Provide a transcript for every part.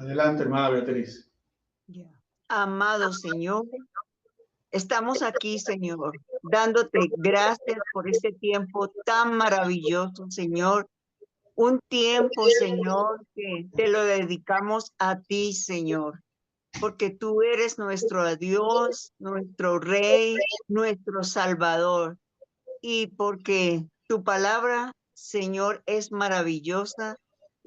Adelante, hermana Beatriz. Amado Señor, estamos aquí, Señor, dándote gracias por este tiempo tan maravilloso, Señor. Un tiempo, Señor, que te lo dedicamos a ti, Señor, porque tú eres nuestro Dios, nuestro Rey, nuestro Salvador, y porque tu palabra, Señor, es maravillosa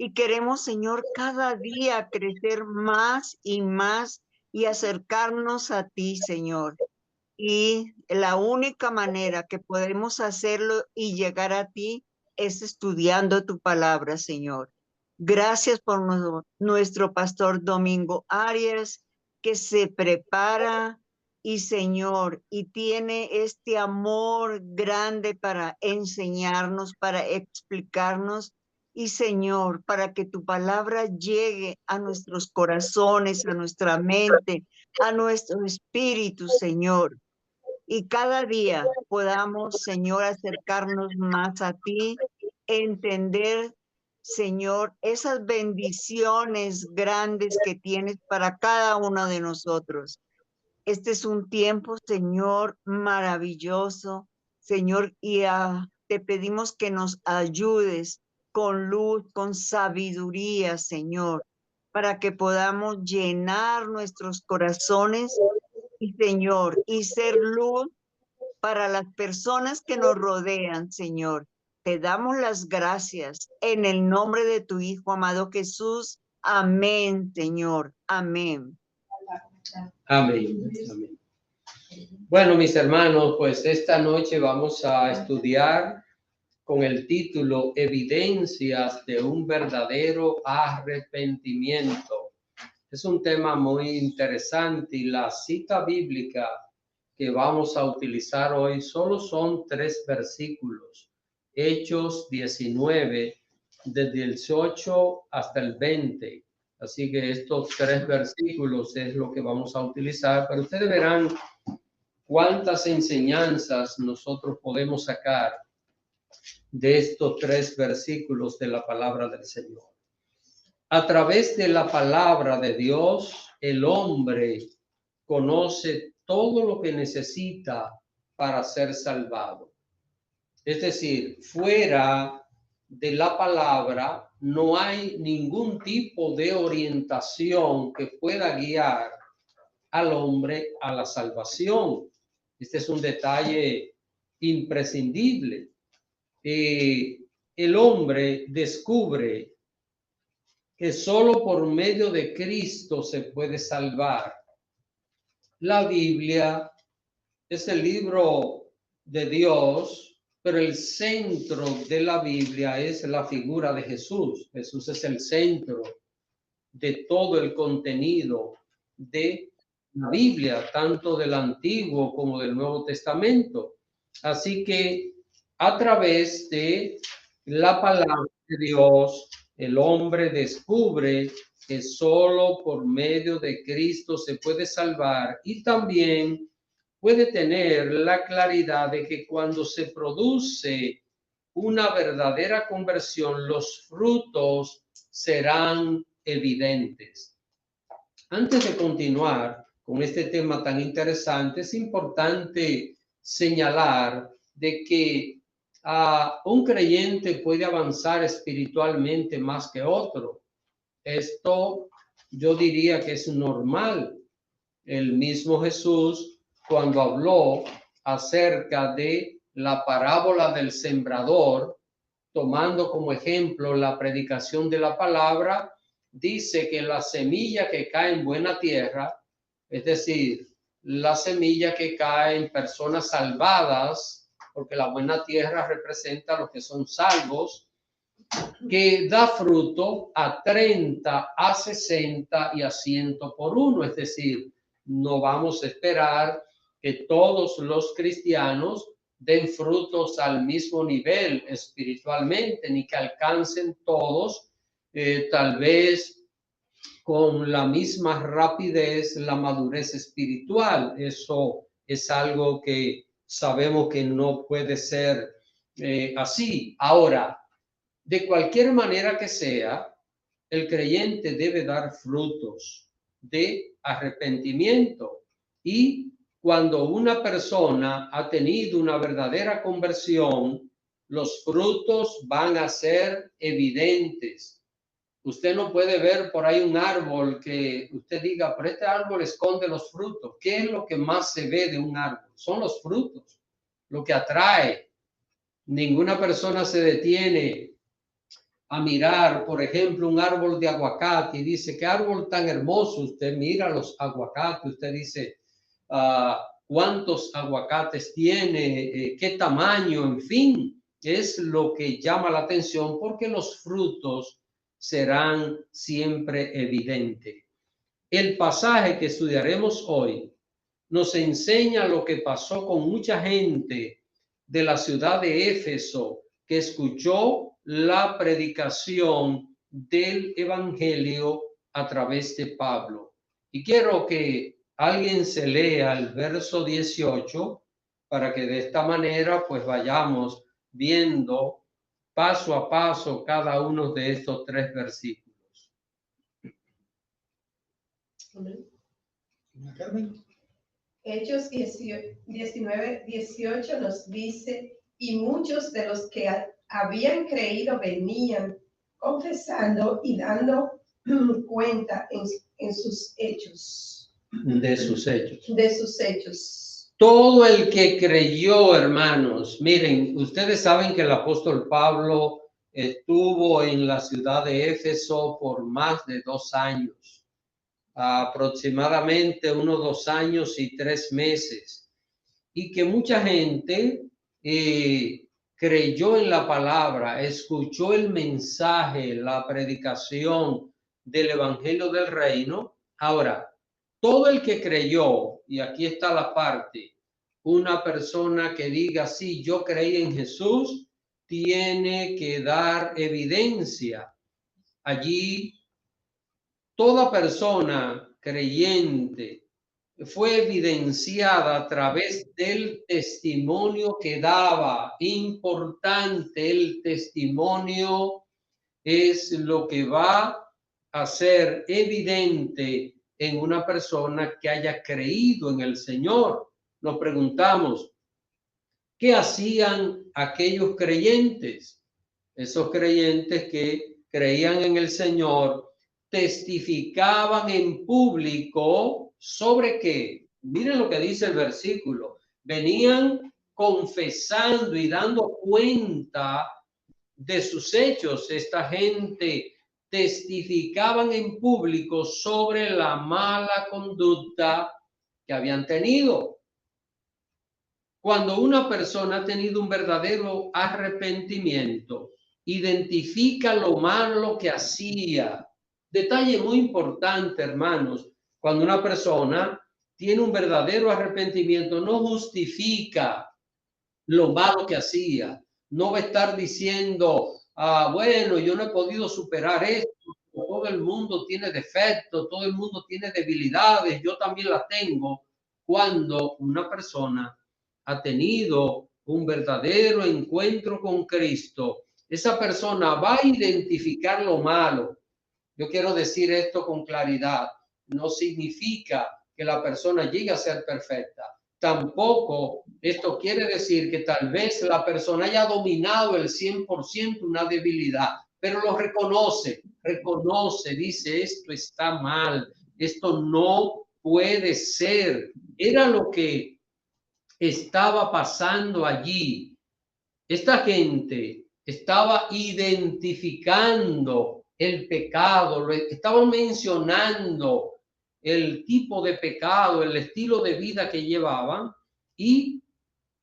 y queremos, Señor, cada día crecer más y más y acercarnos a ti, Señor. Y la única manera que podemos hacerlo y llegar a ti es estudiando tu palabra, Señor. Gracias por nuestro pastor Domingo Arias, que se prepara y, Señor, y tiene este amor grande para enseñarnos, para explicarnos. Y, Señor, para que tu palabra llegue a nuestros corazones, a nuestra mente, a nuestro espíritu, Señor, y cada día podamos, Señor, acercarnos más a ti, entender, Señor, esas bendiciones grandes que tienes para cada uno de nosotros. Este es un tiempo, Señor, maravilloso, Señor, y te pedimos que nos ayudes con luz, con sabiduría, Señor, para que podamos llenar nuestros corazones y, Señor, y ser luz para las personas que nos rodean, Señor. Te damos las gracias en el nombre de tu Hijo amado Jesús. Amén, Señor. Amén. Amén. Amén. Bueno, mis hermanos, pues esta noche vamos a estudiar con el título Evidencias de un verdadero arrepentimiento. Es un tema muy interesante y la cita bíblica que vamos a utilizar hoy solo son 3 versículos. Hechos 19, desde el 18 hasta el 20. Así que estos 3 versículos es lo que vamos a utilizar, pero ustedes verán cuántas enseñanzas nosotros podemos sacar de estos 3 versículos de la palabra del Señor. A través de la palabra de Dios, el hombre conoce todo lo que necesita para ser salvado. Es decir, fuera de la palabra no hay ningún tipo de orientación que pueda guiar al hombre a la salvación. Este es un detalle imprescindible. El hombre descubre que solo por medio de Cristo se puede salvar. La Biblia es el libro de Dios, pero el centro de la Biblia es la figura de Jesús. Jesús es el centro de todo el contenido de la Biblia, tanto del Antiguo como del Nuevo Testamento. Así que a través de la palabra de Dios, el hombre descubre que solo por medio de Cristo se puede salvar y también puede tener la claridad de que cuando se produce una verdadera conversión, los frutos serán evidentes. Antes de continuar con este tema tan interesante, es importante señalar de que un creyente puede avanzar espiritualmente más que otro. Esto yo diría que es normal. El mismo Jesús, cuando habló acerca de la parábola del sembrador, tomando como ejemplo la predicación de la palabra, dice que la semilla que cae en buena tierra, es decir, la semilla que cae en personas salvadas, porque la buena tierra representa a los que son salvos, que da fruto a 30, a 60 y a 100 por uno. Es decir, no vamos a esperar que todos los cristianos den frutos al mismo nivel espiritualmente, ni que alcancen todos, tal vez con la misma rapidez, la madurez espiritual. Eso es algo que sabemos que no puede ser así. Ahora, de cualquier manera que sea, el creyente debe dar frutos de arrepentimiento. Y cuando una persona ha tenido una verdadera conversión, los frutos van a ser evidentes. Usted no puede ver por ahí un árbol que usted diga, pero este árbol esconde los frutos. ¿Qué es lo que más se ve de un árbol? Son los frutos, lo que atrae. Ninguna persona se detiene a mirar, por ejemplo, un árbol de aguacate y dice, qué árbol tan hermoso. Usted mira los aguacates, usted dice, cuántos aguacates tiene, qué tamaño, en fin, es lo que llama la atención porque los frutos serán siempre evidentes. El pasaje que estudiaremos hoy nos enseña lo que pasó con mucha gente de la ciudad de Éfeso que escuchó la predicación del evangelio a través de Pablo. Y quiero que alguien se lea el verso 18 para que de esta manera pues vayamos viendo paso a paso cada uno de estos 3 versículos. Hechos 19, 18 nos dice, y muchos de los que habían creído venían confesando y dando cuenta en sus hechos. De sus hechos. De sus hechos. Todo el que creyó, hermanos, miren, ustedes saben que el apóstol Pablo estuvo en la ciudad de Éfeso por más de 2 años, aproximadamente unos 2 años y 3 meses, y que mucha gente creyó en la palabra, escuchó el mensaje, la predicación del evangelio del reino. Ahora, todo el que creyó, y aquí está la parte, una persona que diga, sí, yo creí en Jesús, tiene que dar evidencia. Allí, toda persona creyente fue evidenciada a través del testimonio que daba. Importante, el testimonio es lo que va a ser evidente en una persona que haya creído en el Señor. Nos preguntamos, ¿qué hacían aquellos creyentes? Esos creyentes que creían en el Señor testificaban en público sobre qué. Miren lo que dice el versículo. Venían confesando y dando cuenta de sus hechos. Esta gente testificaban en público sobre la mala conducta que habían tenido. Cuando una persona ha tenido un verdadero arrepentimiento, identifica lo malo que hacía. Detalle muy importante, hermanos, cuando una persona tiene un verdadero arrepentimiento, no justifica lo malo que hacía. No va a estar diciendo, bueno, yo no he podido superar esto, todo el mundo tiene defectos, todo el mundo tiene debilidades, yo también las tengo. Cuando una persona ha tenido un verdadero encuentro con Cristo, esa persona va a identificar lo malo. Yo quiero decir esto con claridad. No significa que la persona llegue a ser perfecta. Tampoco esto quiere decir que tal vez la persona haya dominado el 100% una debilidad, pero lo reconoce, dice, esto está mal, esto no puede ser. Era lo que estaba pasando allí. Esta gente estaba identificando el pecado, estaba mencionando el tipo de pecado, el estilo de vida que llevaban, y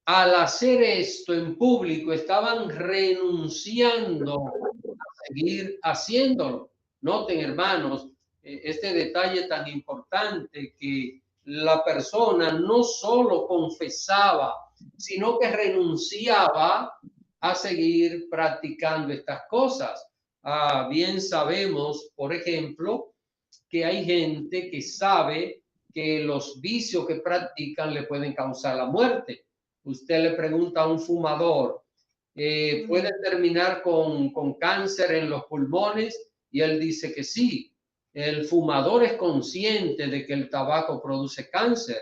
al hacer esto en público estaban renunciando a seguir haciéndolo. Noten, hermanos, este detalle tan importante, que la persona no solo confesaba, sino que renunciaba a seguir practicando estas cosas. Bien sabemos, por ejemplo, que hay gente que sabe que los vicios que practican le pueden causar la muerte. Usted le pregunta a un fumador, puede terminar con cáncer en los pulmones, Y él dice que sí. El fumador es consciente de que el tabaco produce cáncer.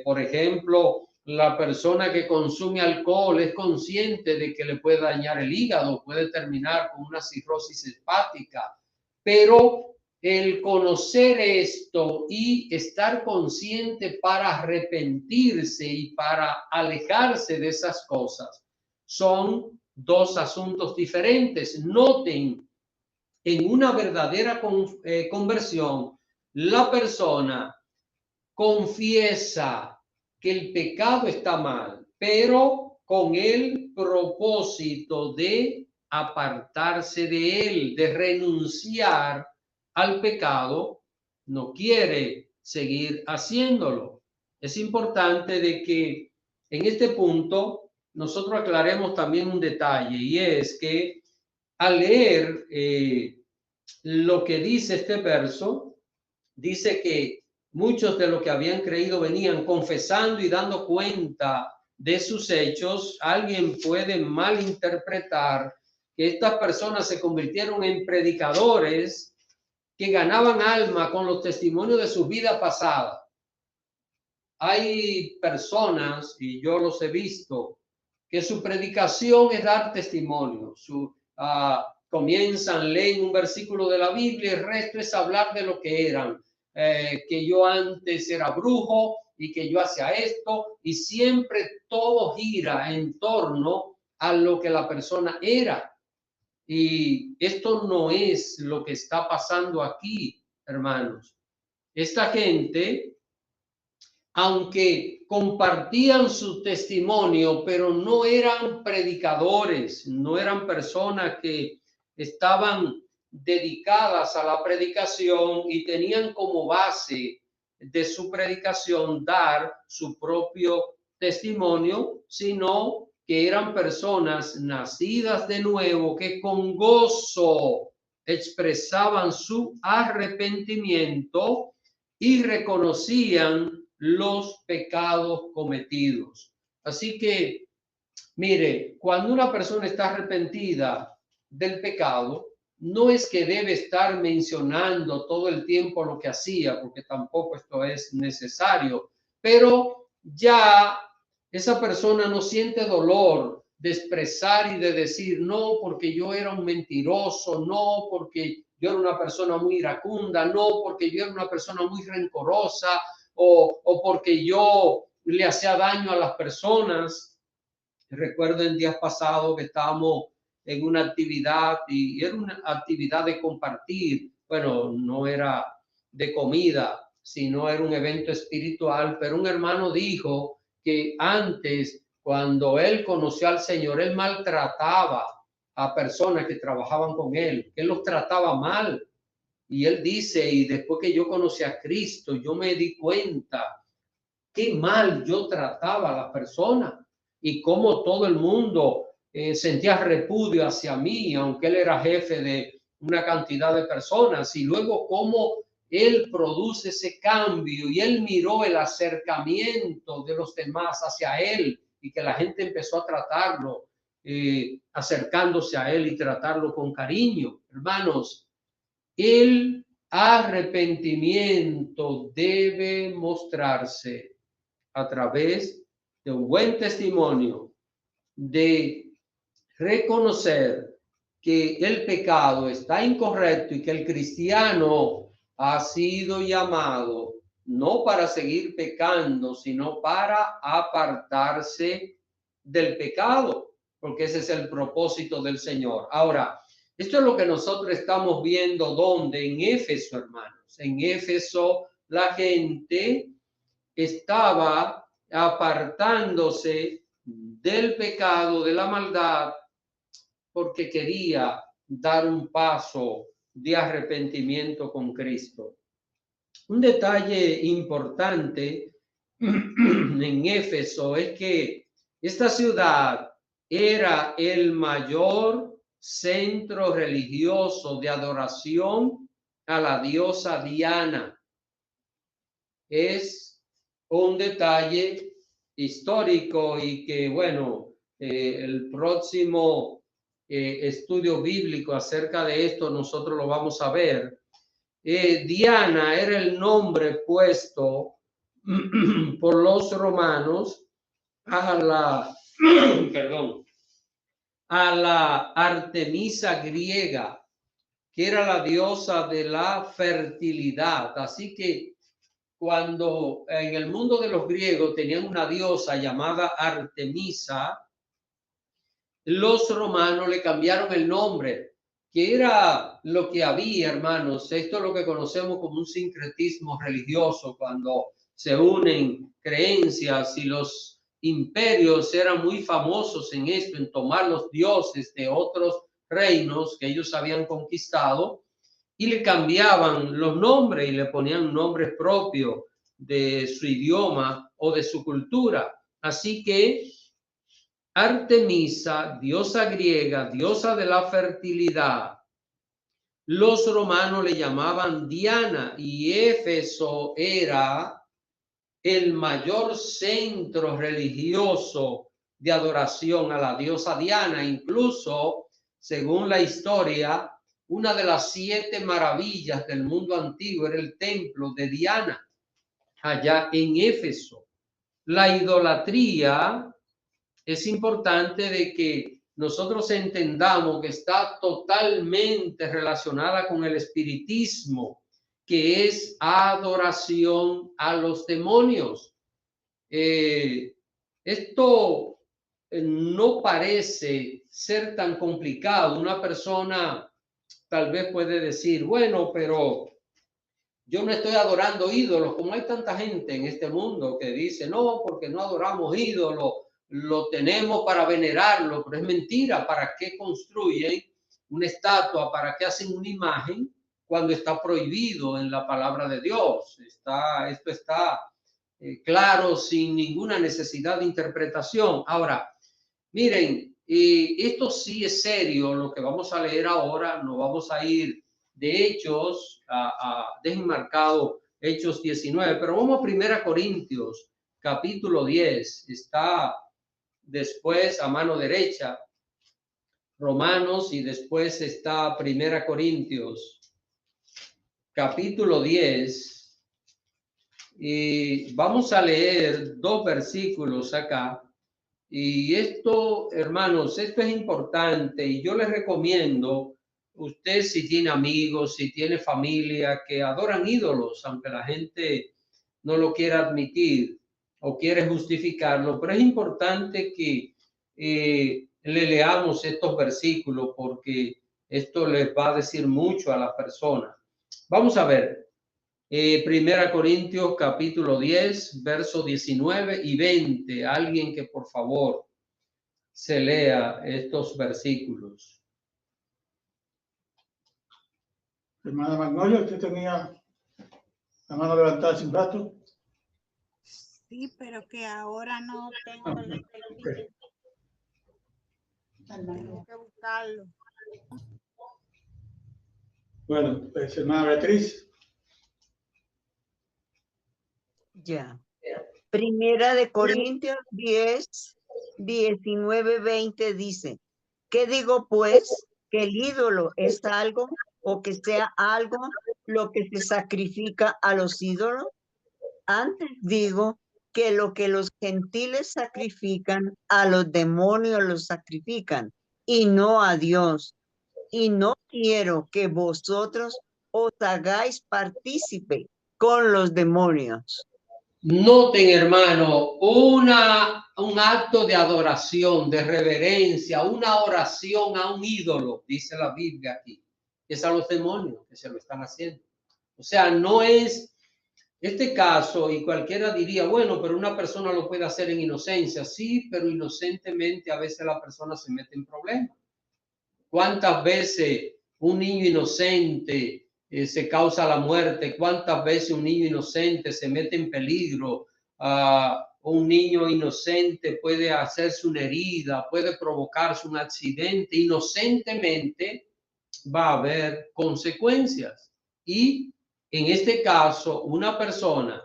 Por ejemplo, la persona que consume alcohol es consciente de que le puede dañar el hígado, puede terminar con una cirrosis hepática, pero el conocer esto y estar consciente para arrepentirse y para alejarse de esas cosas son dos asuntos diferentes. Noten, en una verdadera conversión, la persona confiesa que el pecado está mal, pero con el propósito de apartarse de él, de renunciar al pecado, no quiere seguir haciéndolo. Es importante de que en este punto nosotros aclaremos también un detalle, y es que al leer lo que dice este verso, dice que muchos de los que habían creído venían confesando y dando cuenta de sus hechos. Alguien puede malinterpretar que estas personas se convirtieron en predicadores que ganaban alma con los testimonios de su vida pasada. Hay personas, y yo los he visto, que su predicación es dar testimonio. Comienzan, leen un versículo de la Biblia, el resto es hablar de lo que eran. Que yo antes era brujo y que yo hacía esto, y siempre todo gira en torno a lo que la persona era. Y esto no es lo que está pasando aquí, hermanos. Esta gente, aunque compartían su testimonio, pero no eran predicadores, no eran personas que estaban dedicadas a la predicación y tenían como base de su predicación dar su propio testimonio, sino que eran personas nacidas de nuevo que con gozo expresaban su arrepentimiento y reconocían los pecados cometidos. Así que, mire, cuando una persona está arrepentida del pecado, no es que debe estar mencionando todo el tiempo lo que hacía, porque tampoco esto es necesario, pero ya esa persona no siente dolor de expresar y de decir, no, porque yo era un mentiroso, no, porque yo era una persona muy iracunda, no, porque yo era una persona muy rencorosa, o porque yo le hacía daño a las personas. Recuerdo en días pasados que estábamos en una actividad y era una actividad de compartir. Bueno, no era de comida, sino era un evento espiritual, pero un hermano dijo que antes, cuando él conoció al Señor, él maltrataba a personas que trabajaban con él, que él los trataba mal. Y él dice, y después que yo conocí a Cristo, yo me di cuenta qué mal yo trataba a las personas y cómo todo el mundo sentía repudio hacia mí, aunque él era jefe de una cantidad de personas. Y luego cómo él produce ese cambio y él miró el acercamiento de los demás hacia él y que la gente empezó a tratarlo, acercándose a él y tratarlo con cariño. Hermanos, el arrepentimiento debe mostrarse a través de un buen testimonio, de reconocer que el pecado está incorrecto y que el cristiano ha sido llamado no para seguir pecando, sino para apartarse del pecado, porque ese es el propósito del Señor. Ahora, esto es lo que nosotros estamos viendo donde en Éfeso, hermanos. En Éfeso la gente estaba apartándose del pecado, de la maldad, porque quería dar un paso de arrepentimiento con Cristo. Un detalle importante en Éfeso es que esta ciudad era el mayor centro religioso de adoración a la diosa Diana. Es un detalle histórico y que, bueno, el próximo estudio bíblico acerca de esto, nosotros lo vamos a ver. Diana era el nombre puesto por los romanos a la, perdón, a la Artemisa griega, que era la diosa de la fertilidad. Así que cuando en el mundo de los griegos tenían una diosa llamada Artemisa, los romanos le cambiaron el nombre, que era lo que había, hermanos. Esto es lo que conocemos como un sincretismo religioso, cuando se unen creencias, y los imperios eran muy famosos en esto, en tomar los dioses de otros reinos que ellos habían conquistado y le cambiaban los nombres y le ponían nombres propios de su idioma o de su cultura. Así que Artemisa, diosa griega, diosa de la fertilidad, los romanos le llamaban Diana, y Éfeso era el mayor centro religioso de adoración a la diosa Diana. Incluso, según la historia, una de las 7 maravillas del mundo antiguo era el templo de Diana, allá en Éfeso. La idolatría, es importante de que nosotros entendamos que está totalmente relacionada con el espiritismo, que es adoración a los demonios. Esto no parece ser tan complicado. Una persona tal vez puede decir, bueno, pero yo no estoy adorando ídolos, como hay tanta gente en este mundo que dice, no, porque no adoramos ídolos, lo tenemos para venerarlo. Pero es mentira. ¿Para qué construyen una estatua? ¿Para qué hacen una imagen cuando está prohibido en la palabra de Dios? Esto está claro, sin ninguna necesidad de interpretación. Ahora, miren, esto sí es serio, lo que vamos a leer ahora. No vamos a ir de Hechos dejen marcado Hechos 19, pero vamos a 1 Corintios, capítulo 10, está después a mano derecha Romanos, y después está 1 Corintios, capítulo 10, y vamos a leer 2 versículos acá. Y esto, hermanos, esto es importante, y yo les recomiendo, usted si tiene amigos, si tiene familia que adoran ídolos, aunque la gente no lo quiera admitir o quiere justificarlo, pero es importante que le leamos estos versículos, porque esto les va a decir mucho a las personas. Vamos a ver. 1 Corintios capítulo 10, versos 19 y 20. Alguien que por favor se lea estos versículos. Hermana Magnolia, ¿usted tenía la mano levantada hace un rato? Sí, pero que ahora no tengo el Okay. Tengo que buscarlo. Bueno, pues, hermana Beatriz. Ya. Primera de Corintios 10, 19, 20 dice, ¿qué digo pues? ¿Que el ídolo es algo o que sea algo lo que se sacrifica a los ídolos? Antes digo que lo que los gentiles sacrifican, a los demonios los sacrifican y no a Dios. Y no quiero que vosotros os hagáis partícipe con los demonios. Noten, hermano, un acto de adoración, de reverencia, una oración a un ídolo, dice la Biblia aquí. Es a los demonios que se lo están haciendo. O sea, no es este caso, y cualquiera diría, bueno, pero una persona lo puede hacer en inocencia. Sí, pero inocentemente a veces la persona se mete en problemas. ¿Cuántas veces un niño inocente se causa la muerte? ¿Cuántas veces un niño inocente se mete en peligro? Un niño inocente puede hacerse una herida, puede provocarse un accidente. Inocentemente va a haber consecuencias. Y en este caso, una persona,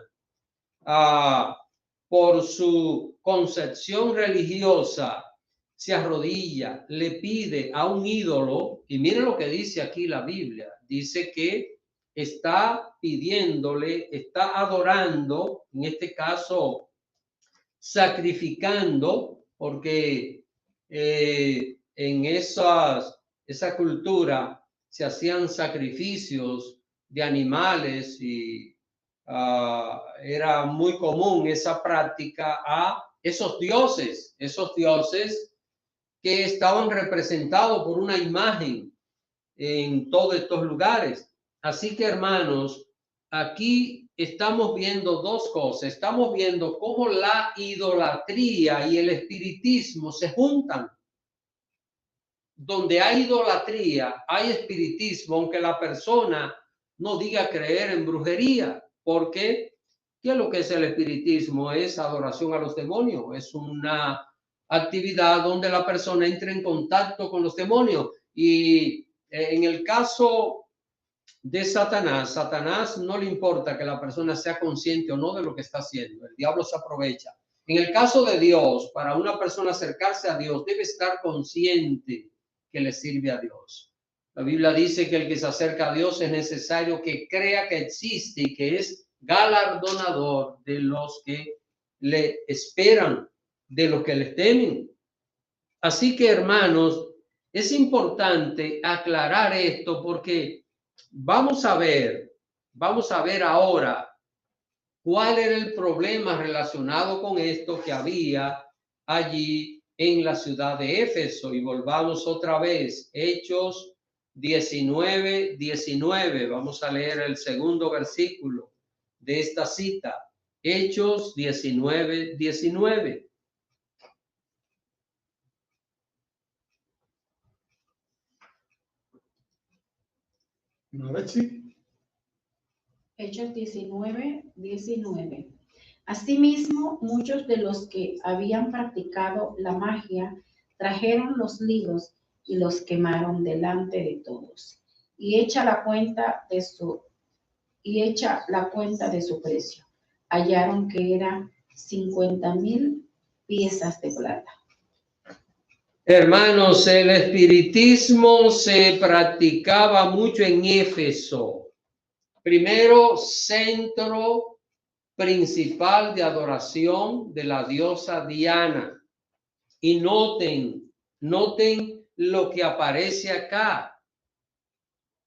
por su concepción religiosa, se arrodilla, le pide a un ídolo, y miren lo que dice aquí la Biblia, dice que está pidiéndole, está adorando, en este caso sacrificando, porque en esa cultura se hacían sacrificios de animales y era muy común esa práctica a esos dioses que estaban representados por una imagen en todos estos lugares. Así que, hermanos, aquí estamos viendo dos cosas. Estamos viendo cómo la idolatría y el espiritismo se juntan. Donde hay idolatría, hay espiritismo, aunque la persona no diga creer en brujería, porque ¿qué es lo que es el espiritismo? Es adoración a los demonios, es una actividad donde la persona entra en contacto con los demonios. Y en el caso de Satanás no le importa que la persona sea consciente o no de lo que está haciendo. El diablo se aprovecha. En el caso de Dios, para una persona acercarse a Dios, debe estar consciente que le sirve a Dios. La Biblia dice que el que se acerca a Dios es necesario que crea que existe y que es galardonador de los que le esperan, de los que le temen. Así que, hermanos, es importante aclarar esto porque vamos a ver ahora cuál era el problema relacionado con esto que había allí en la ciudad de Éfeso. Y volvamos otra vez, Hechos 19:19. Vamos a leer el segundo versículo de esta cita. Hechos 19:19. Hechos 19:19. Asimismo, muchos de los que habían practicado la magia trajeron los libros y los quemaron delante de todos. Y hecha la cuenta de su precio, hallaron que eran 50,000 piezas de plata. Hermanos, el espiritismo se practicaba mucho en Éfeso. Primero, centro principal de adoración de la diosa Diana. Y noten lo que aparece acá.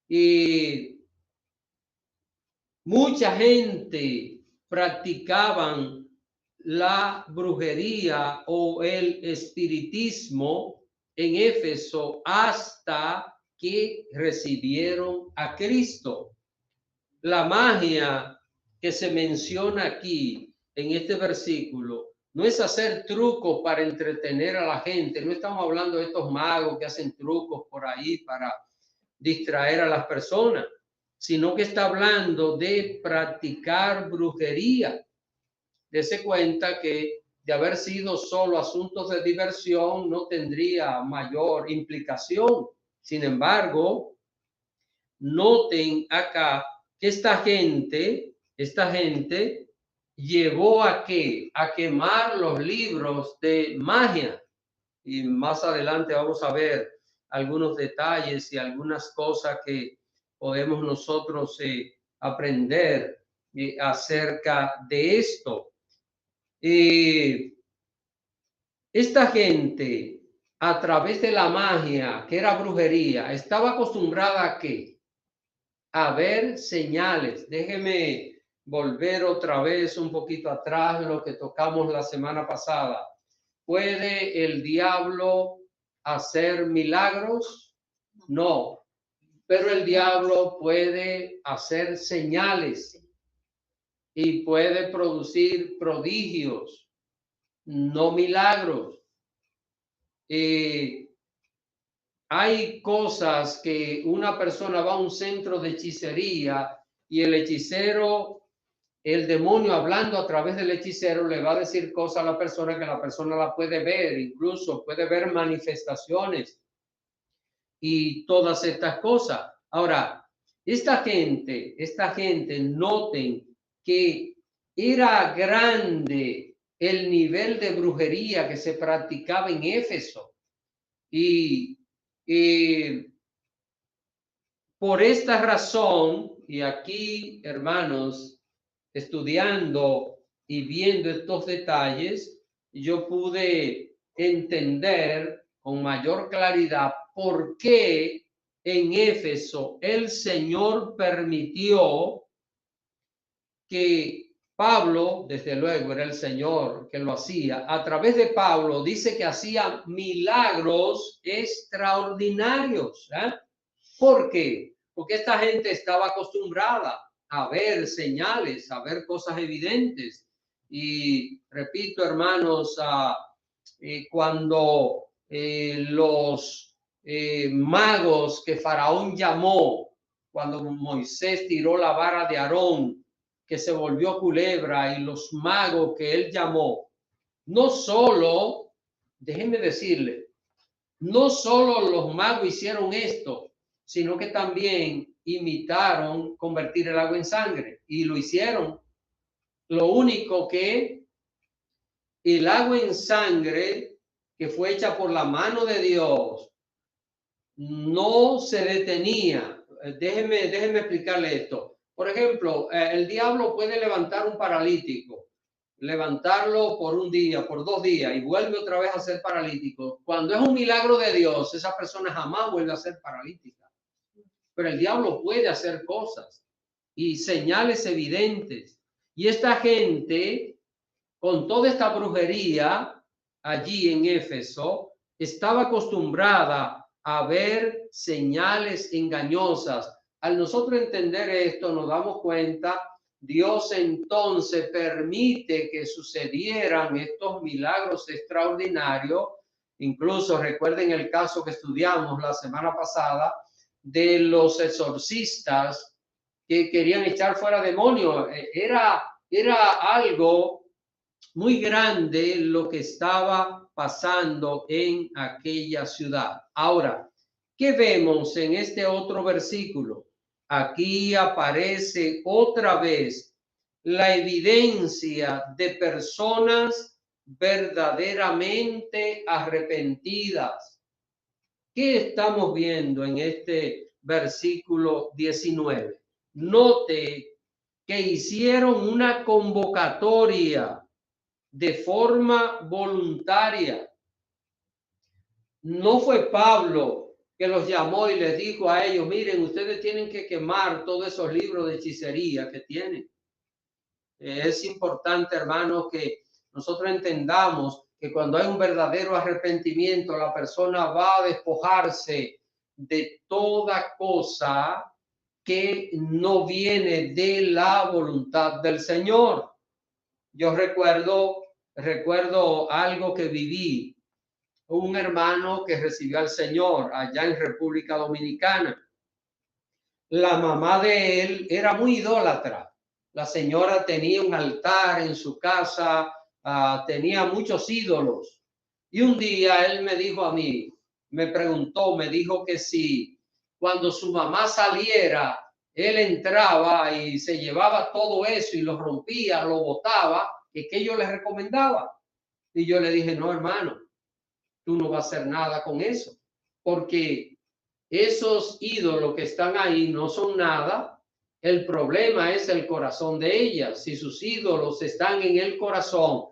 Y mucha gente practicaban la brujería o el espiritismo en Éfeso hasta que recibieron a Cristo. La magia que se menciona aquí en este versículo no es hacer trucos para entretener a la gente. No estamos hablando de estos magos que hacen trucos por ahí para distraer a las personas, sino que está hablando de practicar brujería. Dese cuenta que de haber sido solo asuntos de diversión no tendría mayor implicación. Sin embargo, noten acá que esta gente llevó a quemar los libros de magia. Y más adelante vamos a ver algunos detalles y algunas cosas que podemos nosotros aprender acerca de esto. Esta gente, a través de la magia, que era brujería, estaba acostumbrada a ¿qué? A ver señales. Déjeme volver otra vez un poquito atrás de lo que tocamos la semana pasada. ¿Puede el diablo hacer milagros? No, pero el diablo puede hacer señales y puede producir prodigios, no milagros. Hay cosas que una persona va a un centro de hechicería y el hechicero, el demonio hablando a través del hechicero le va a decir cosas a la persona que la persona la puede ver, incluso puede ver manifestaciones y todas estas cosas. Ahora, esta gente, noten que era grande el nivel de brujería que se practicaba en Éfeso. Y por esta razón, y aquí, hermanos, estudiando y viendo estos detalles, yo pude entender con mayor claridad por qué en Éfeso el Señor permitió que Pablo, desde luego era el Señor que lo hacía, a través de Pablo dice que hacía milagros extraordinarios. ¿Por qué? Porque esta gente estaba acostumbrada a ver señales, a ver cosas evidentes. Y repito, hermanos, cuando los magos que Faraón llamó, cuando Moisés tiró la vara de Aarón, que se volvió culebra, y los magos que él llamó, no solo, déjenme decirle, no solo los magos hicieron esto, sino que también imitaron convertir el agua en sangre, y lo hicieron. Lo único que el agua en sangre, que fue hecha por la mano de Dios, no se detenía. Déjeme explicarle esto. Por ejemplo, el diablo puede levantar un paralítico, levantarlo por un día, por 2 días, y vuelve otra vez a ser paralítico. Cuando es un milagro de Dios, esa persona jamás vuelve a ser paralítica. Pero el diablo puede hacer cosas y señales evidentes. Y esta gente, con toda esta brujería allí en Éfeso, estaba acostumbrada a ver señales engañosas. Al nosotros entender esto, nos damos cuenta, Dios entonces permite que sucedieran estos milagros extraordinarios. Incluso recuerden el caso que estudiamos la semana pasada de los exorcistas que querían echar fuera demonios. Era algo muy grande lo que estaba pasando en aquella ciudad. Ahora, ¿qué vemos en este otro versículo? Aquí aparece otra vez la evidencia de personas verdaderamente arrepentidas. ¿Qué estamos viendo en este versículo 19? Note que hicieron una convocatoria de forma voluntaria. No fue Pablo que los llamó y les dijo a ellos, miren, ustedes tienen que quemar todos esos libros de hechicería que tienen. Es importante, hermanos, que nosotros entendamos que cuando hay un verdadero arrepentimiento, la persona va a despojarse de toda cosa que no viene de la voluntad del Señor. Yo recuerdo algo que viví. Un hermano que recibió al Señor allá en República Dominicana. La mamá de él era muy idólatra. La señora tenía un altar en su casa, tenía muchos ídolos. Y un día él me dijo a mí, me dijo que si cuando su mamá saliera, él entraba y se llevaba todo eso y lo rompía, lo botaba, que yo le recomendaba. Y yo le dije, no, hermano, tú no vas a hacer nada con eso, porque esos ídolos que están ahí no son nada. El problema es el corazón de ellas. Si sus ídolos están en el corazón,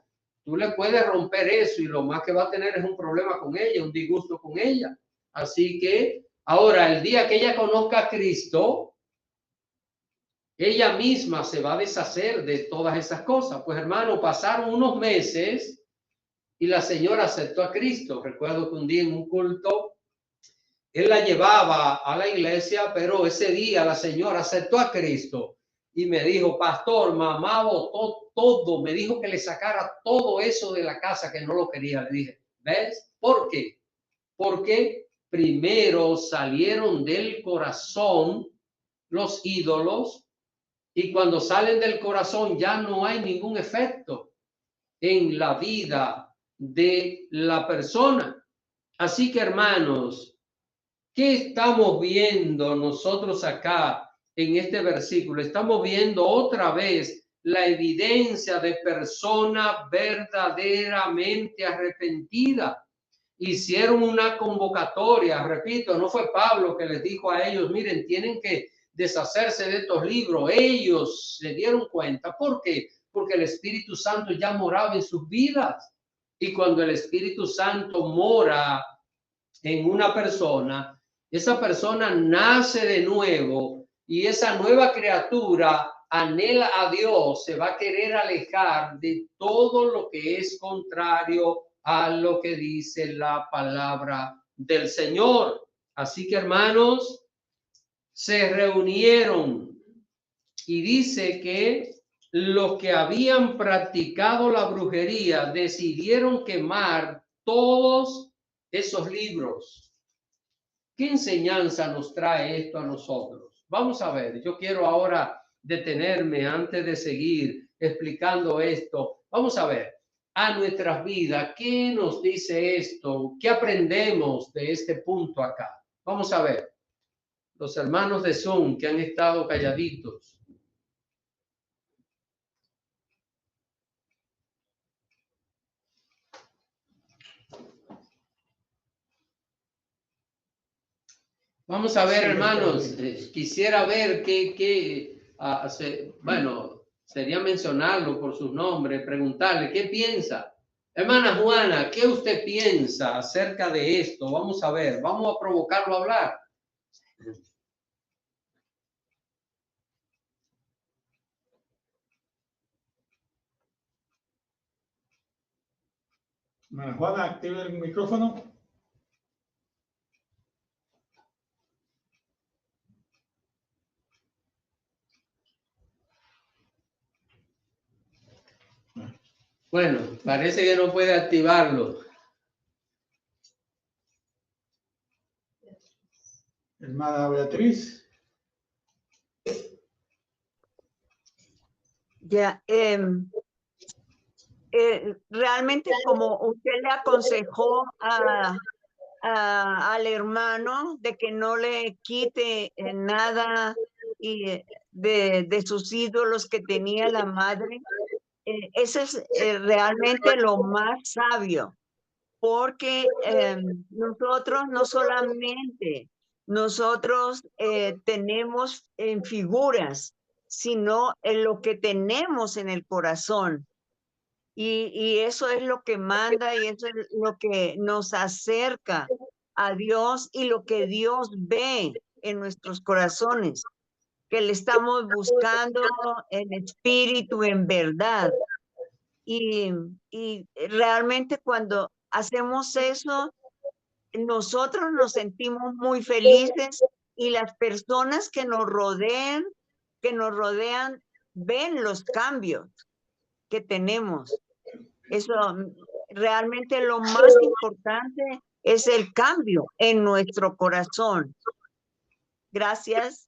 tú le puedes romper eso y lo más que va a tener es un problema con ella, un disgusto con ella. Así que ahora, el día que ella conozca a Cristo, ella misma se va a deshacer de todas esas cosas. Pues hermano, pasaron unos meses y la señora aceptó a Cristo. Recuerdo que un día en un culto, él la llevaba a la iglesia, pero ese día la señora aceptó a Cristo y me dijo, pastor, mamá botó todo, me dijo que le sacara todo eso de la casa que no lo quería. Le dije, ¿ves? ¿Por qué? Porque primero salieron del corazón los ídolos y cuando salen del corazón ya no hay ningún efecto en la vida de la persona. Así que, hermanos, ¿qué estamos viendo nosotros acá en este versículo? Estamos viendo otra vez la evidencia de persona verdaderamente arrepentida. hicieron una convocatoria. Repito, no fue Pablo que les dijo a ellos, miren, tienen que deshacerse de estos libros. Ellos se dieron cuenta. ¿Por qué? Porque el Espíritu Santo ya moraba en sus vidas. Y cuando el Espíritu Santo mora en una persona, esa persona nace de nuevo y esa nueva criatura anhela a Dios, se va a querer alejar de todo lo que es contrario a lo que dice la palabra del Señor. Así que, hermanos, se reunieron y dice que los que habían practicado la brujería decidieron quemar todos esos libros. ¿Qué enseñanza nos trae esto a nosotros? Vamos a ver, yo quiero ahora detenerme antes de seguir explicando esto. Vamos a ver a nuestras vidas, ¿qué nos dice esto? ¿Qué aprendemos de este punto acá? Vamos a ver. Los hermanos de Zoom que han estado calladitos. Vamos a ver, hermanos, quisiera ver bueno, sería mencionarlo por sus nombres, preguntarle, ¿qué piensa? Hermana Juana, ¿qué usted piensa acerca de esto? Vamos a ver, vamos a provocarlo a hablar. Hermana Juana, active el micrófono. Bueno, parece que no puede activarlo. Hermana Beatriz. Ya, realmente como usted le aconsejó al hermano de que no le quite nada y, de sus ídolos que tenía la madre, eso es realmente lo más sabio, porque nosotros no solamente nosotros tenemos en figuras, sino en lo que tenemos en el corazón. Y eso es lo que manda y eso es lo que nos acerca a Dios y lo que Dios ve en nuestros corazones, que le estamos buscando en espíritu, en verdad. Y realmente cuando hacemos eso, nosotros nos sentimos muy felices y las personas que nos rodean, ven los cambios que tenemos. Eso realmente lo más importante es el cambio en nuestro corazón. Gracias.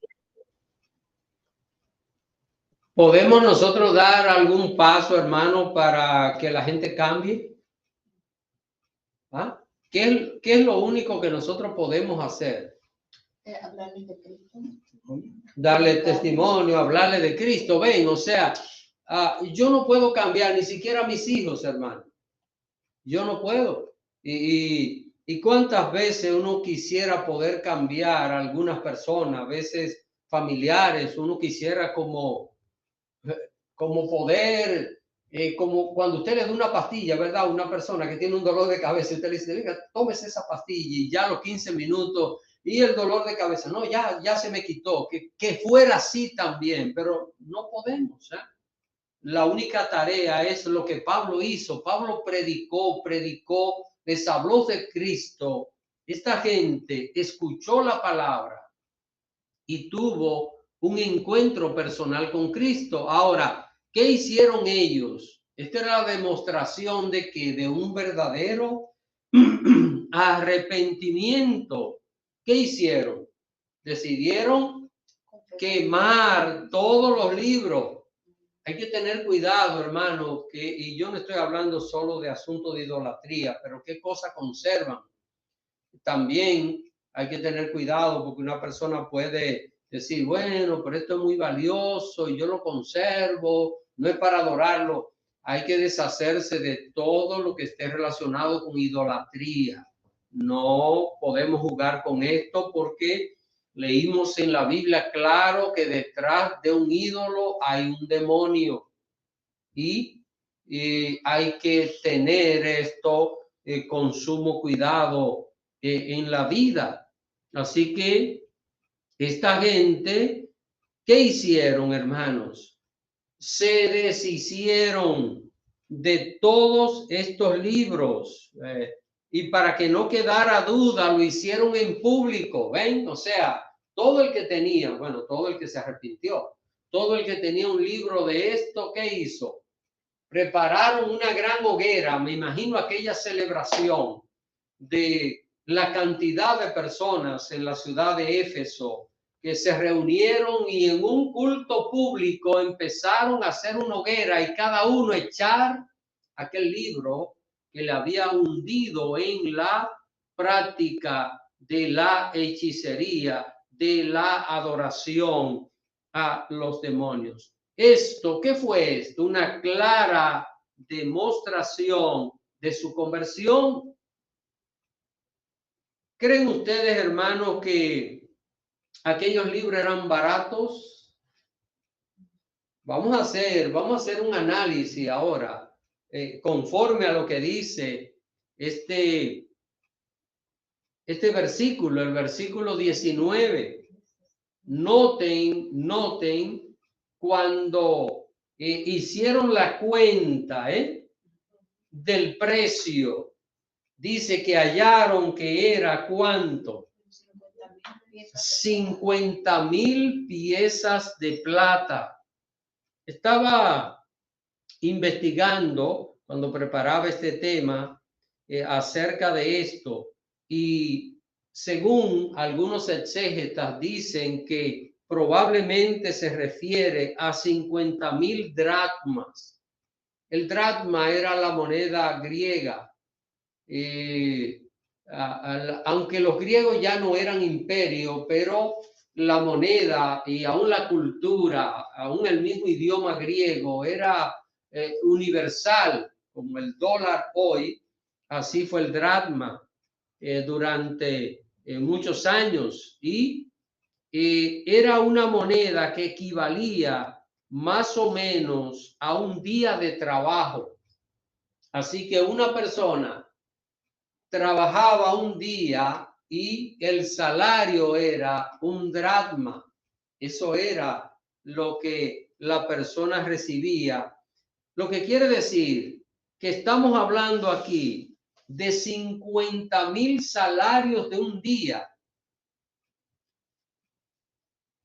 ¿Podemos nosotros dar algún paso, hermano, para que la gente cambie? ¿Ah? ¿Qué es lo único que nosotros podemos hacer? Hablarles de Cristo. Darle testimonio, hablarle de Cristo. Ven, o sea, yo no puedo cambiar ni siquiera a mis hijos, hermano. Yo no puedo. Y cuántas veces uno quisiera poder cambiar a algunas personas, a veces familiares, uno quisiera como poder, como cuando usted le da una pastilla, ¿verdad? Una persona que tiene un dolor de cabeza, usted le dice, venga, tómese esa pastilla y ya a los 15 minutos, y el dolor de cabeza, no, ya se me quitó, que fuera así también, pero no podemos, ¿eh? La única tarea es lo que Pablo hizo. Pablo predicó, les habló de Cristo. Esta gente escuchó la palabra y tuvo un encuentro personal con Cristo. Ahora, ¿qué hicieron ellos? Esta era la demostración de que de un verdadero arrepentimiento. ¿Qué hicieron? Decidieron quemar todos los libros. Hay que tener cuidado, hermano, y yo no estoy hablando solo de asuntos de idolatría, pero qué cosas conservan. También hay que tener cuidado porque una persona puede decir, bueno, pero esto es muy valioso y yo lo conservo, no es para adorarlo. Hay que deshacerse de todo lo que esté relacionado con idolatría. no podemos jugar con esto porque leímos en la Biblia claro que detrás de un ídolo hay un demonio y hay que tener esto con sumo cuidado en la vida. Así que esta gente, ¿qué hicieron, hermanos? Se deshicieron de todos estos libros y para que no quedara duda lo hicieron en público, ¿ven? O sea, todo el que tenía, bueno, todo el que se arrepintió, todo el que tenía un libro de esto, ¿qué hizo? Prepararon una gran hoguera, me imagino aquella celebración de la cantidad de personas en la ciudad de Éfeso que se reunieron y en un culto público empezaron a hacer una hoguera y cada uno echar aquel libro que le había hundido en la práctica de la hechicería, de la adoración a los demonios. Esto, ¿qué fue esto? Una clara demostración de su conversión. ¿Creen ustedes, hermanos, que aquellos libros eran baratos? Vamos a hacer un análisis ahora, conforme a lo que dice este versículo, el versículo 19. Noten cuando hicieron la cuenta del precio. Dice que hallaron que era ¿cuánto? 50,000 piezas de plata. Estaba investigando cuando preparaba este tema acerca de esto y según algunos exégetas dicen que probablemente se refiere a 50,000 dracmas. El dracma era la moneda griega. Aunque los griegos ya no eran imperio, pero la moneda y aún la cultura, aún el mismo idioma griego era universal, como el dólar hoy, así fue el dracma durante muchos años y era una moneda que equivalía más o menos a un día de trabajo. Así que una persona trabajaba un día y el salario era un dracma. Eso era lo que la persona recibía. Lo que quiere decir que estamos hablando aquí de 50,000 salarios de un día.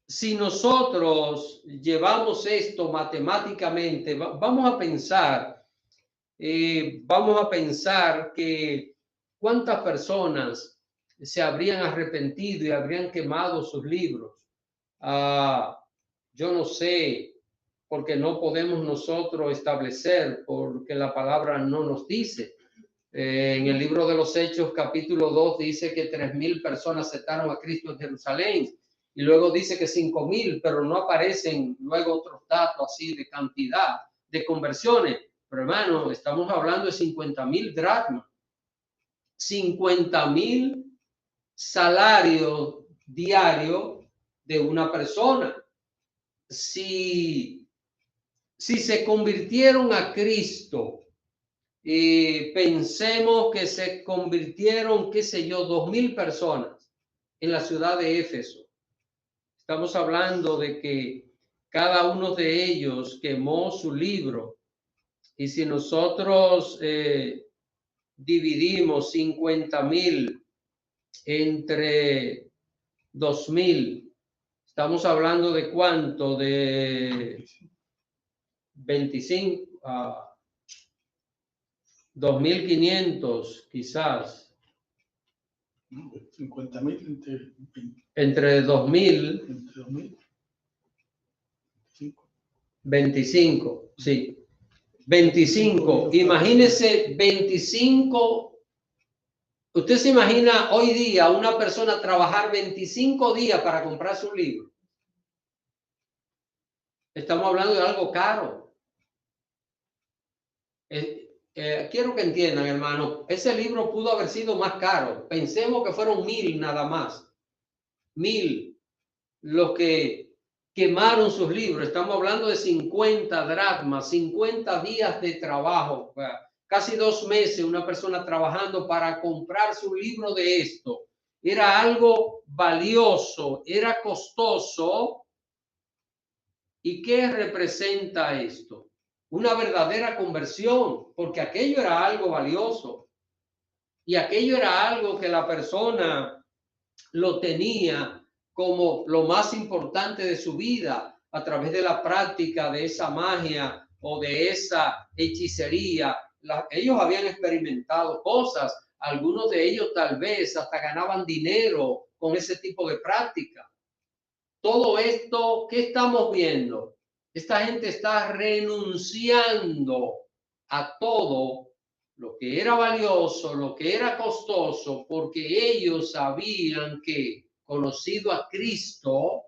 Si nosotros llevamos esto matemáticamente, vamos a pensar que ¿cuántas personas se habrían arrepentido y habrían quemado sus libros? Yo no sé, porque no podemos nosotros establecer, porque la palabra no nos dice. En el libro de los Hechos, capítulo 2, dice que 3,000 personas aceptaron a Cristo en Jerusalén. Y luego dice que 5,000, pero no aparecen luego otros datos así de cantidad de conversiones. Pero hermano, estamos hablando de 50,000 dracmas. 50,000 salarios diarios de una persona. Si se convirtieron a Cristo, pensemos que se convirtieron, qué sé yo, 2,000 personas en la ciudad de Éfeso. Estamos hablando de que cada uno de ellos quemó su libro. Y si nosotros dividimos 50,000 entre 2,000, estamos hablando de cuánto, de 25 a 2,500 quizás. 50,000 entre 2,000. 25, sí. 25. Imagínese 25. Usted se imagina hoy día una persona trabajar 25 días para comprarse un libro. Estamos hablando de algo caro. quiero que entiendan, hermano, ese libro pudo haber sido más caro. Pensemos que fueron 1000 nada más. 1000 los que quemaron sus libros. Estamos hablando de 50 dracmas, 50 días de trabajo. Casi 2 meses una persona trabajando para comprarse un libro de esto. Era algo valioso, era costoso. ¿Y qué representa esto? Una verdadera conversión, porque aquello era algo valioso y aquello era algo que la persona lo tenía como lo más importante de su vida a través de la práctica de esa magia o de esa hechicería. Ellos habían experimentado cosas, algunos de ellos tal vez hasta ganaban dinero con ese tipo de práctica. Todo esto, ¿qué estamos viendo? Esta gente está renunciando a todo lo que era valioso, lo que era costoso, porque ellos sabían que conocido a Cristo.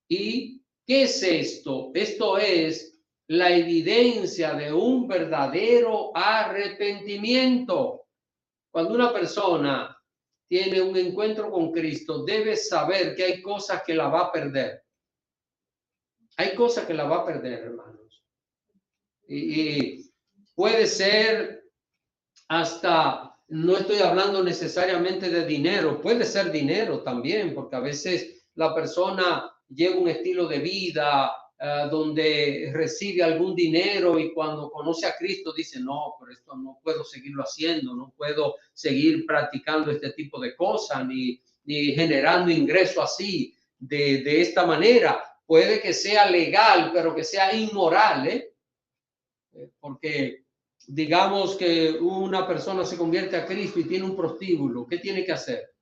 ¿Y qué es esto? Esto es la evidencia de un verdadero arrepentimiento. Cuando una persona tiene un encuentro con Cristo, debe saber que hay cosas que la va a perder. Hay cosas que la va a perder, hermanos. Y puede ser hasta, no estoy hablando necesariamente de dinero, puede ser dinero también, porque a veces la persona lleva un estilo de vida donde recibe algún dinero y cuando conoce a Cristo dice, no, pero esto no puedo seguirlo haciendo, no puedo seguir practicando este tipo de cosas, ni generando ingreso así, de esta manera. Puede que sea legal, pero que sea inmoral, porque digamos que una persona se convierte a Cristo y tiene un prostíbulo, ¿qué tiene que hacer?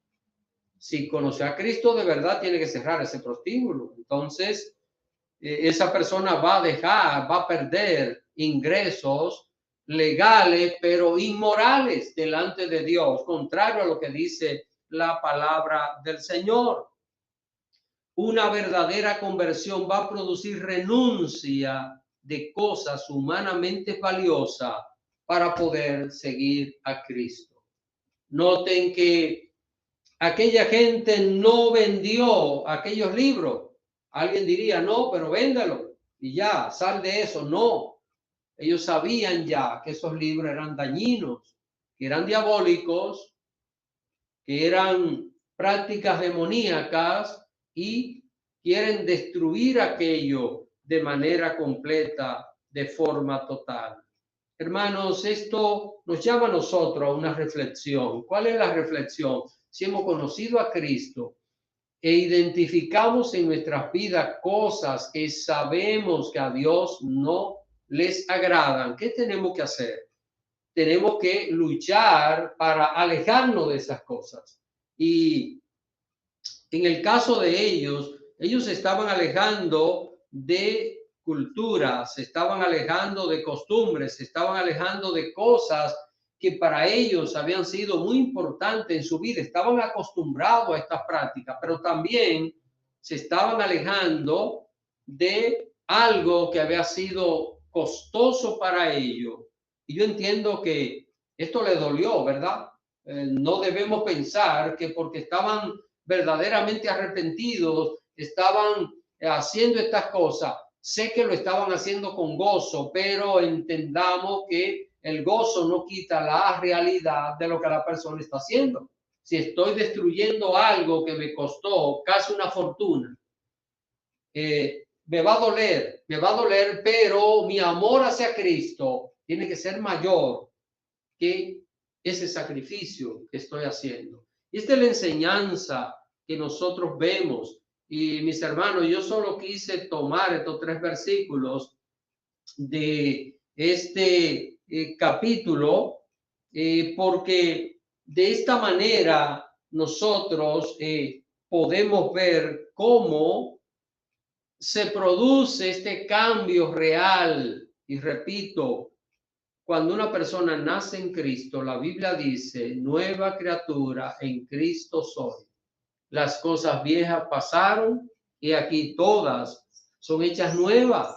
Si conoce a Cristo de verdad, tiene que cerrar ese prostíbulo. Entonces, esa persona va a perder ingresos legales, pero inmorales delante de Dios, contrario a lo que dice la palabra del Señor. Una verdadera conversión va a producir renuncia de cosas humanamente valiosas para poder seguir a Cristo. Noten que aquella gente no vendió aquellos libros. Alguien diría, no, pero véndelo y ya, sal de eso. No, ellos sabían ya que esos libros eran dañinos, que eran diabólicos, que eran prácticas demoníacas y quieren destruir aquello de manera completa, de forma total. Hermanos, esto nos llama a nosotros a una reflexión. ¿Cuál es la reflexión? Si hemos conocido a Cristo e identificamos en nuestras vidas cosas que sabemos que a Dios no les agradan, ¿qué tenemos que hacer? Tenemos que luchar para alejarnos de esas cosas. Y en el caso de ellos se estaban alejando de culturas, se estaban alejando de costumbres, se estaban alejando de cosas que para ellos habían sido muy importantes en su vida. Estaban acostumbrados a estas prácticas, pero también se estaban alejando de algo que había sido costoso para ellos. Y yo entiendo que esto les dolió, ¿verdad? No debemos pensar que porque estaban verdaderamente arrepentidos, estaban haciendo estas cosas. Sé que lo estaban haciendo con gozo, pero entendamos que el gozo no quita la realidad de lo que la persona está haciendo. Si estoy destruyendo algo que me costó casi una fortuna, me va a doler, pero mi amor hacia Cristo tiene que ser mayor que ese sacrificio que estoy haciendo. Y esta es la enseñanza que nosotros vemos. Y mis hermanos, yo solo quise tomar estos 3 versículos de este capítulo, porque de esta manera nosotros podemos ver cómo se produce este cambio real. Y repito, cuando una persona nace en Cristo, la Biblia dice, nueva criatura en Cristo soy. Las cosas viejas pasaron y aquí todas son hechas nuevas.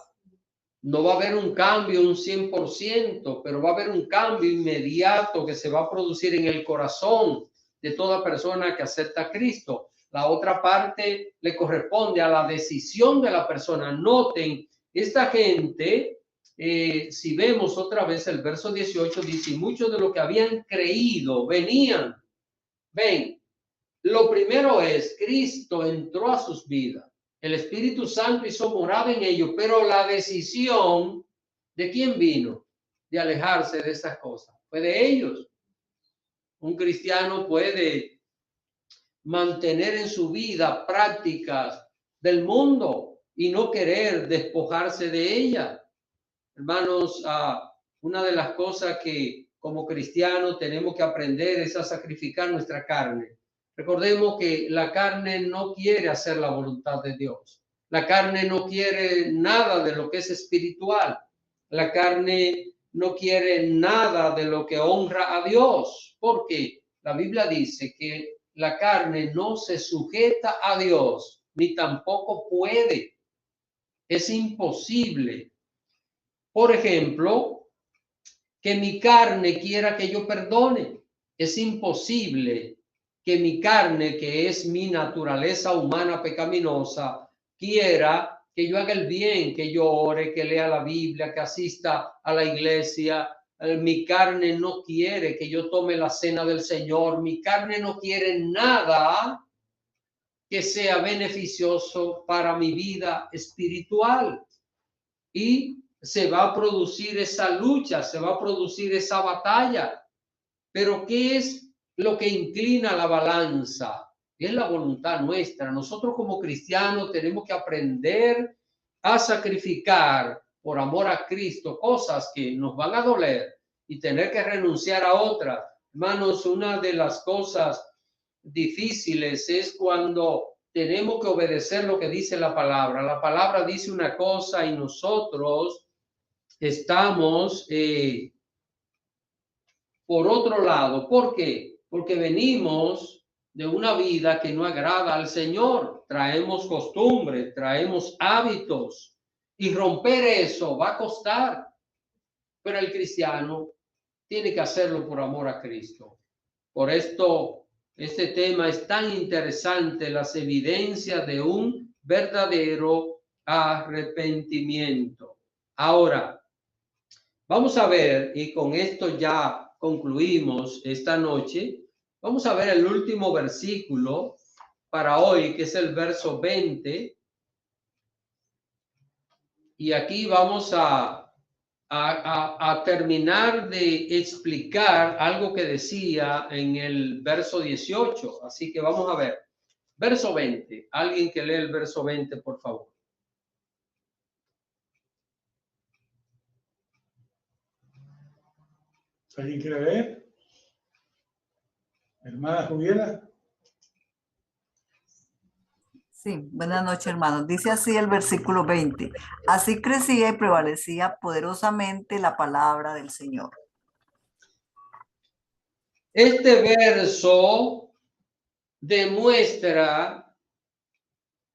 No va a haber un cambio un 100%, pero va a haber un cambio inmediato que se va a producir en el corazón de toda persona que acepta a Cristo. La otra parte le corresponde a la decisión de la persona. Noten, esta gente, si vemos otra vez el verso 18, dice, muchos de los que habían creído venían. Ven, lo primero es, Cristo entró a sus vidas. El Espíritu Santo hizo morada en ellos, pero la decisión ¿de quién vino? De alejarse de esas cosas. Fue de ellos. Un cristiano puede mantener en su vida prácticas del mundo y no querer despojarse de ellas. Hermanos, una de las cosas que como cristianos tenemos que aprender es a sacrificar nuestra carne. Recordemos que la carne no quiere hacer la voluntad de Dios. La carne no quiere nada de lo que es espiritual. La carne no quiere nada de lo que honra a Dios, porque la Biblia dice que la carne no se sujeta a Dios, ni tampoco puede. Es imposible. Por ejemplo, que mi carne quiera que yo perdone. Es imposible que mi carne, que es mi naturaleza humana pecaminosa, quiera que yo haga el bien, que yo ore, que lea la Biblia, que asista a la iglesia. Mi carne no quiere que yo tome la cena del Señor. Mi carne no quiere nada que sea beneficioso para mi vida espiritual. Y se va a producir esa lucha, se va a producir esa batalla. Pero ¿qué es lo que inclina la balanza? Es la voluntad nuestra. Nosotros como cristianos tenemos que aprender a sacrificar por amor a Cristo cosas que nos van a doler y tener que renunciar a otras. Hermanos, una de las cosas difíciles es cuando tenemos que obedecer lo que dice la palabra. La palabra dice una cosa y nosotros estamos por otro lado. ¿Por qué? Porque venimos de una vida que no agrada al Señor. Traemos costumbres, traemos hábitos y romper eso va a costar. Pero el cristiano tiene que hacerlo por amor a Cristo. Por esto, este tema es tan interesante, las evidencias de un verdadero arrepentimiento. Ahora, vamos a ver, y con esto ya concluimos esta noche, vamos a ver el último versículo para hoy, que es el verso 20. Y aquí vamos a terminar de explicar algo que decía en el verso 18. Así que vamos a ver. Verso 20. Alguien que lee el verso 20, por favor. ¿Alguien quiere leer? Hermana Juliana. Sí, buenas noches, hermanos. Dice así el versículo 20. Así crecía y prevalecía poderosamente la palabra del Señor. Este verso demuestra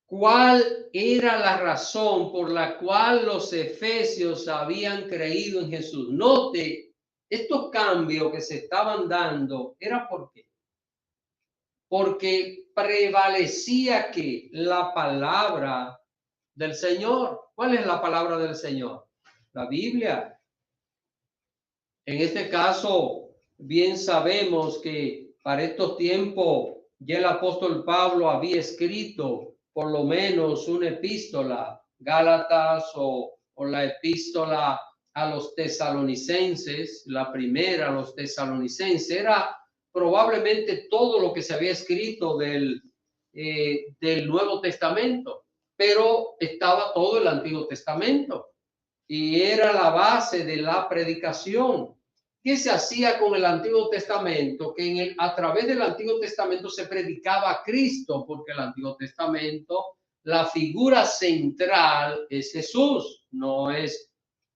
cuál era la razón por la cual los efesios habían creído en Jesús. Note, estos cambios que se estaban dando, ¿era por qué? Porque prevalecía que la palabra del Señor. ¿Cuál es la palabra del Señor? La Biblia. En este caso, bien sabemos que para estos tiempos ya el apóstol Pablo había escrito por lo menos una epístola, Gálatas o la epístola a los tesalonicenses, la primera a los tesalonicenses, era probablemente todo lo que se había escrito del Nuevo Testamento, pero estaba todo el Antiguo Testamento y era la base de la predicación. ¿Qué se hacía con el Antiguo Testamento? Que a través del Antiguo Testamento se predicaba a Cristo, porque el Antiguo Testamento, la figura central es Jesús, no es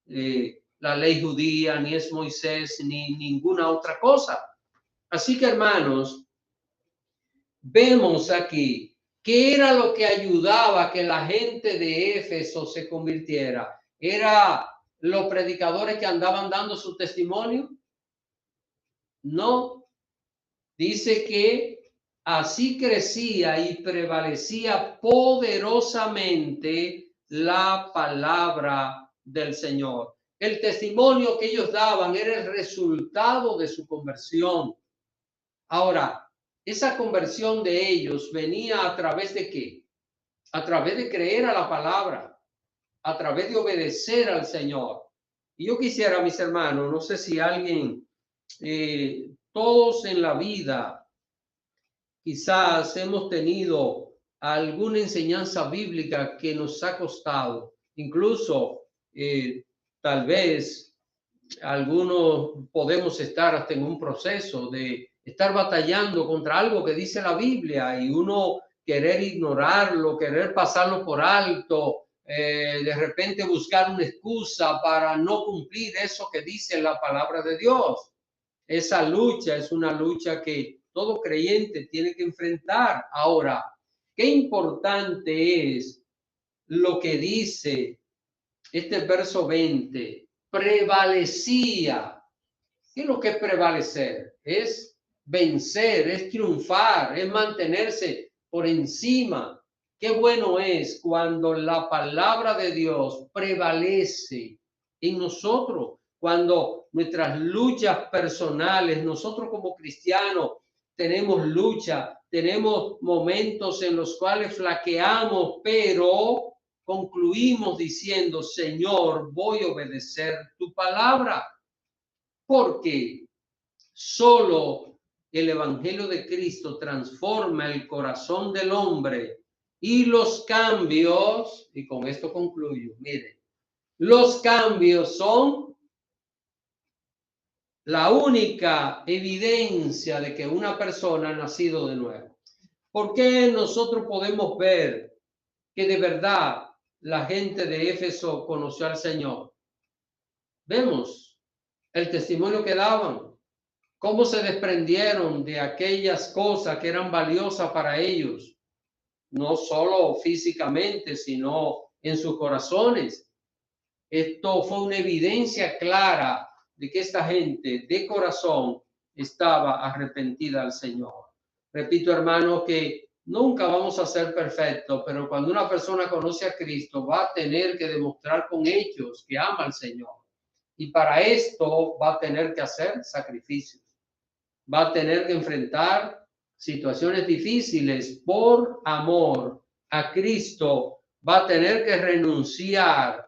la ley judía, ni es Moisés, ni ninguna otra cosa. Así que, hermanos, vemos aquí qué era lo que ayudaba a que la gente de Éfeso se convirtiera. ¿Era los predicadores que andaban dando su testimonio? No. Dice que así crecía y prevalecía poderosamente la palabra del Señor. El testimonio que ellos daban era el resultado de su conversión. Ahora, esa conversión de ellos venía a través de ¿qué? A través de creer a la palabra, a través de obedecer al Señor. Y yo quisiera, mis hermanos, no sé si alguien, todos en la vida, quizás hemos tenido alguna enseñanza bíblica que nos ha costado. Incluso, tal vez, algunos podemos estar hasta en un proceso de estar batallando contra algo que dice la Biblia y uno querer ignorarlo, querer pasarlo por alto, de repente buscar una excusa para no cumplir eso que dice la palabra de Dios. Esa lucha es una lucha que todo creyente tiene que enfrentar. Ahora, qué importante es lo que dice este verso 20. Prevalecía. ¿Qué es lo que es prevalecer? Es vencer, es triunfar, es mantenerse por encima. Qué bueno es cuando la palabra de Dios prevalece en nosotros, cuando nuestras luchas personales, nosotros como cristianos tenemos lucha, tenemos momentos en los cuales flaqueamos, pero concluimos diciendo, Señor, voy a obedecer tu palabra. Porque solo el Evangelio de Cristo transforma el corazón del hombre y los cambios, y con esto concluyo, miren, los cambios son la única evidencia de que una persona ha nacido de nuevo. ¿Por qué nosotros podemos ver que de verdad la gente de Éfeso conoció al Señor? Vemos el testimonio que daban, cómo se desprendieron de aquellas cosas que eran valiosas para ellos, no solo físicamente, sino en sus corazones. Esto fue una evidencia clara de que esta gente de corazón estaba arrepentida al Señor. Repito, hermano, que nunca vamos a ser perfectos, pero cuando una persona conoce a Cristo, va a tener que demostrar con hechos que ama al Señor. Y para esto va a tener que hacer sacrificios. Va a tener que enfrentar situaciones difíciles por amor a Cristo. Va a tener que renunciar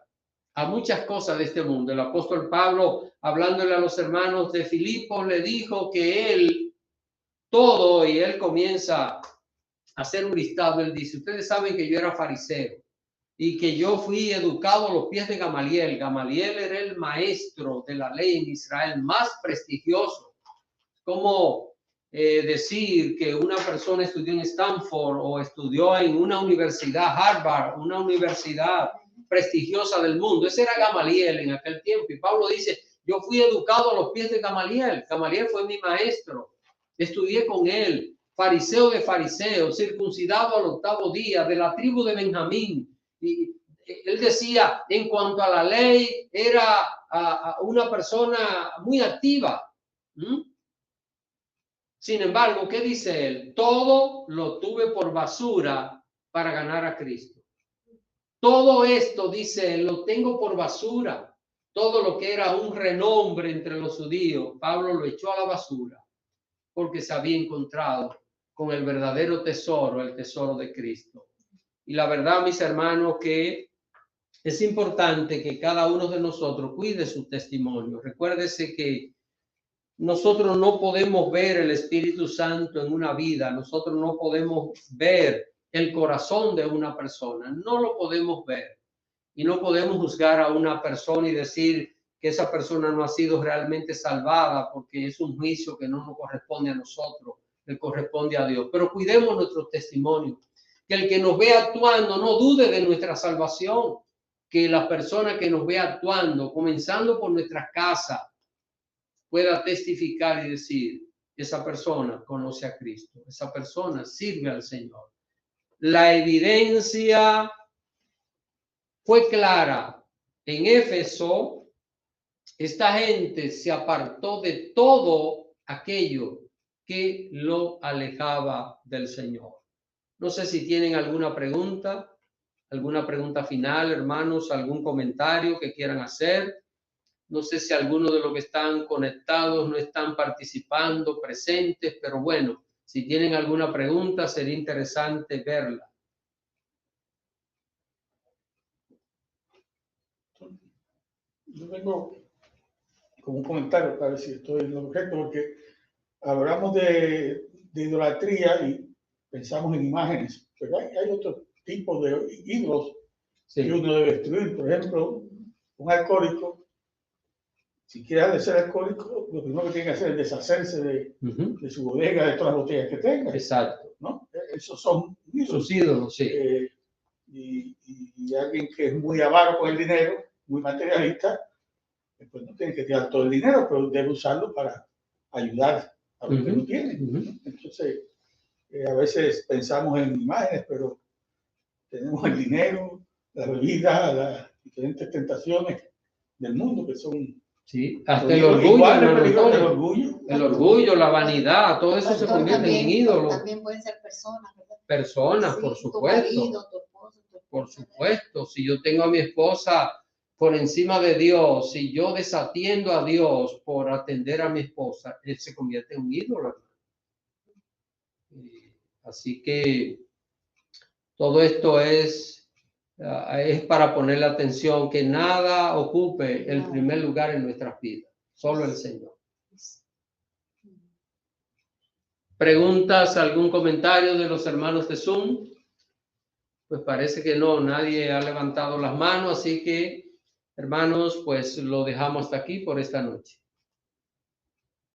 a muchas cosas de este mundo. El apóstol Pablo, hablándole a los hermanos de Filipos, le dijo que él todo, y él comienza a hacer un listado. Él dice, ustedes saben que yo era fariseo y que yo fui educado a los pies de Gamaliel. Gamaliel era el maestro de la ley en Israel más prestigioso. Como decir que una persona estudió en Stanford o estudió en una universidad, Harvard, una universidad prestigiosa del mundo. Ese era Gamaliel en aquel tiempo. Y Pablo dice, yo fui educado a los pies de Gamaliel. Gamaliel fue mi maestro. Estudié con él, fariseo de fariseos, circuncidado al 8º día, de la tribu de Benjamín. Y él decía, en cuanto a la ley, era una persona muy activa. Sin embargo, ¿qué dice él? Todo lo tuve por basura para ganar a Cristo. Todo esto, dice él, lo tengo por basura. Todo lo que era un renombre entre los judíos, Pablo lo echó a la basura porque se había encontrado con el verdadero tesoro, el tesoro de Cristo. Y la verdad, mis hermanos, que es importante que cada uno de nosotros cuide su testimonio. Recuérdese que nosotros no podemos ver el Espíritu Santo en una vida, nosotros no podemos ver el corazón de una persona, no lo podemos ver. Y no podemos juzgar a una persona y decir que esa persona no ha sido realmente salvada porque es un juicio que no nos corresponde a nosotros, le corresponde a Dios. Pero cuidemos nuestro testimonio, que el que nos ve actuando no dude de nuestra salvación, que la persona que nos ve actuando, comenzando por nuestra casa, pueda testificar y decir, esa persona conoce a Cristo, esa persona sirve al Señor. La evidencia fue clara en Éfeso, esta gente se apartó de todo aquello que lo alejaba del Señor. No sé si tienen alguna pregunta final, hermanos, algún comentario que quieran hacer. No sé si alguno de los que están conectados no están participando, presentes, pero bueno, si tienen alguna pregunta, sería interesante verla. Yo tengo como un comentario para ver si estoy en lo correcto, porque hablamos de idolatría y pensamos en imágenes, pero hay otro tipo de ídolos que uno debe destruir. Por ejemplo, un alcohólico, si quiere dejar de ser alcohólico, lo primero que tiene que hacer es deshacerse de su bodega, de todas las botellas que tenga. Exacto. ¿No? Esos son ídolos. Sus ídolos, sí. Y alguien que es muy avaro con el dinero, muy materialista, pues no tiene que tirar todo el dinero, pero debe usarlo para ayudar a los que no tienen. Entonces, a veces pensamos en imágenes, pero tenemos el dinero, la bebida, las diferentes tentaciones del mundo que son... Sí, hasta el orgullo, el orgullo, la vanidad, todo eso se convierte en ídolos. También pueden ser personas, ¿verdad? Personas, Sí, por tu supuesto. marido, tu esposo, Por supuesto, si yo tengo a mi esposa por encima de Dios, si yo desatiendo a Dios por atender a mi esposa, él se convierte en un ídolo. Así que todo esto es para ponerle atención, que nada ocupe el primer lugar en nuestras vidas, solo el Señor. ¿Preguntas, algún comentario de los hermanos de Zoom? Pues parece que no, nadie ha levantado las manos, así que, hermanos, pues lo dejamos hasta aquí por esta noche.